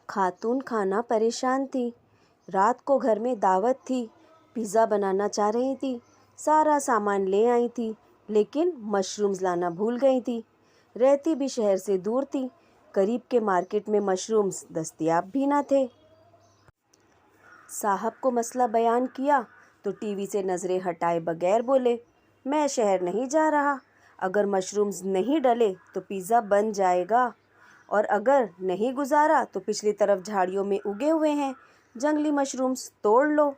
खातून खाना परेशान थी। रात को घर में दावत थी। पिज़्ज़ा बनाना चाह रही थी। सारा सामान ले आई थी, लेकिन मशरूम्स लाना भूल गई थी। रहती भी शहर से दूर थी। करीब के मार्केट में मशरूम्स दस्तयाब भी ना थे। साहब को मसला बयान किया तो टीवी से नज़रें हटाए बगैर बोले, मैं शहर नहीं जा रहा। अगर मशरूम्स नहीं डले तो पिज़्ज़ा बन जाएगा, और अगर नहीं गुजारा तो पिछली तरफ झाड़ियों में उगे हुए हैं, जंगली मशरूम्स तोड़ लो।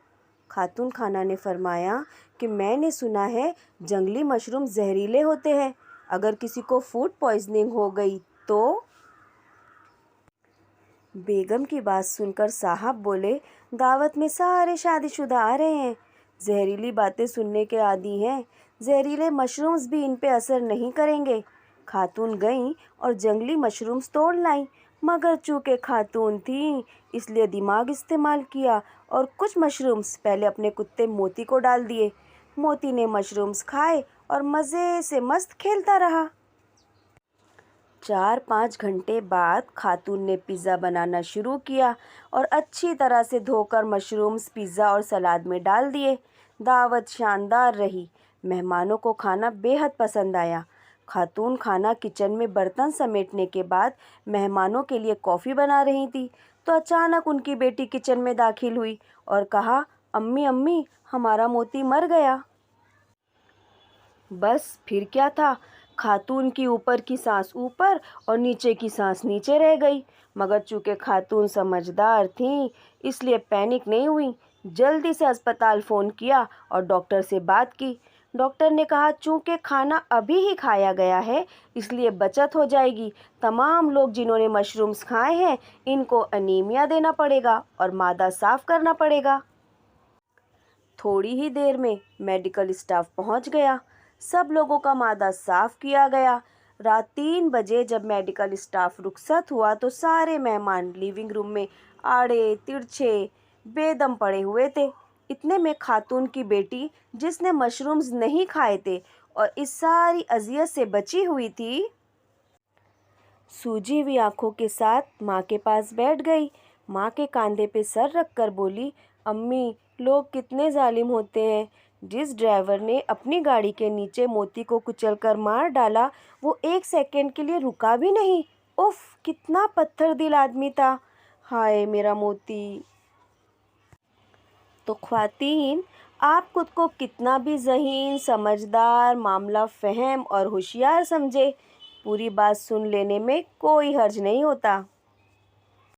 खातून खाना ने फरमाया कि मैंने सुना है जंगली मशरूम जहरीले होते हैं। अगर किसी को फूड पॉइजनिंग हो गई तो? बेगम की बात सुनकर साहब बोले, दावत में सारे शादीशुदा आ रहे हैं। जहरीली बातें सुनने के आदी हैं। जहरीले मशरूम्स भी इन पे असर नहीं करेंगे। खातून गईं और जंगली मशरूम्स तोड़ लाईं, मगर चूँकि खातून थीं इसलिए दिमाग इस्तेमाल किया और कुछ मशरूम्स पहले अपने कुत्ते मोती को डाल दिए। मोती ने मशरूम्स खाए और मज़े से मस्त खेलता रहा। 4-5 घंटे बाद खातून ने पिज़्ज़ा बनाना शुरू किया और अच्छी तरह से धोकर मशरूम्स पिज़्ज़ा और सलाद में डाल दिए। दावत शानदार रही। मेहमानों को खाना बेहद पसंद आया। खातून खाना किचन में बर्तन समेटने के बाद मेहमानों के लिए कॉफ़ी बना रही थी तो अचानक उनकी बेटी किचन में दाखिल हुई और कहा, अम्मी अम्मी, हमारा मोती मर गया। बस फिर क्या था, खातून की ऊपर की सांस ऊपर और नीचे की सांस नीचे रह गई। मगर चूँकि खातून समझदार थीं इसलिए पैनिक नहीं हुई। जल्दी से अस्पताल फ़ोन किया और डॉक्टर से बात की। डॉक्टर ने कहा, चूँकि खाना अभी ही खाया गया है इसलिए बचत हो जाएगी। तमाम लोग जिन्होंने मशरूम्स खाए हैं इनको अनीमिया देना पड़ेगा और मादा साफ़ करना पड़ेगा। थोड़ी ही देर में मेडिकल स्टाफ पहुंच गया। सब लोगों का मादा साफ किया गया। रात 3 बजे जब मेडिकल स्टाफ रुखसत हुआ तो सारे मेहमान लिविंग रूम में आड़े तिरछे बेदम पड़े हुए थे। इतने में खातून की बेटी, जिसने मशरूम्स नहीं खाए थे और इस सारी अजियत से बची हुई थी, सूजी हुई आंखों के साथ माँ के पास बैठ गई। माँ के कंधे पे सर रखकर बोली, अम्मी, लोग कितने जालिम होते हैं। जिस ड्राइवर ने अपनी गाड़ी के नीचे मोती को कुचलकर मार डाला वो 1 सेकंड के लिए रुका भी नहीं। उफ, कितना पत्थर दिल आदमी था। हाय मेरा मोती। तो ख्वातीन, आप खुद को कितना भी ज़हीन, समझदार, मामला फ़हम और होशियार समझे, पूरी बात सुन लेने में कोई हर्ज नहीं होता।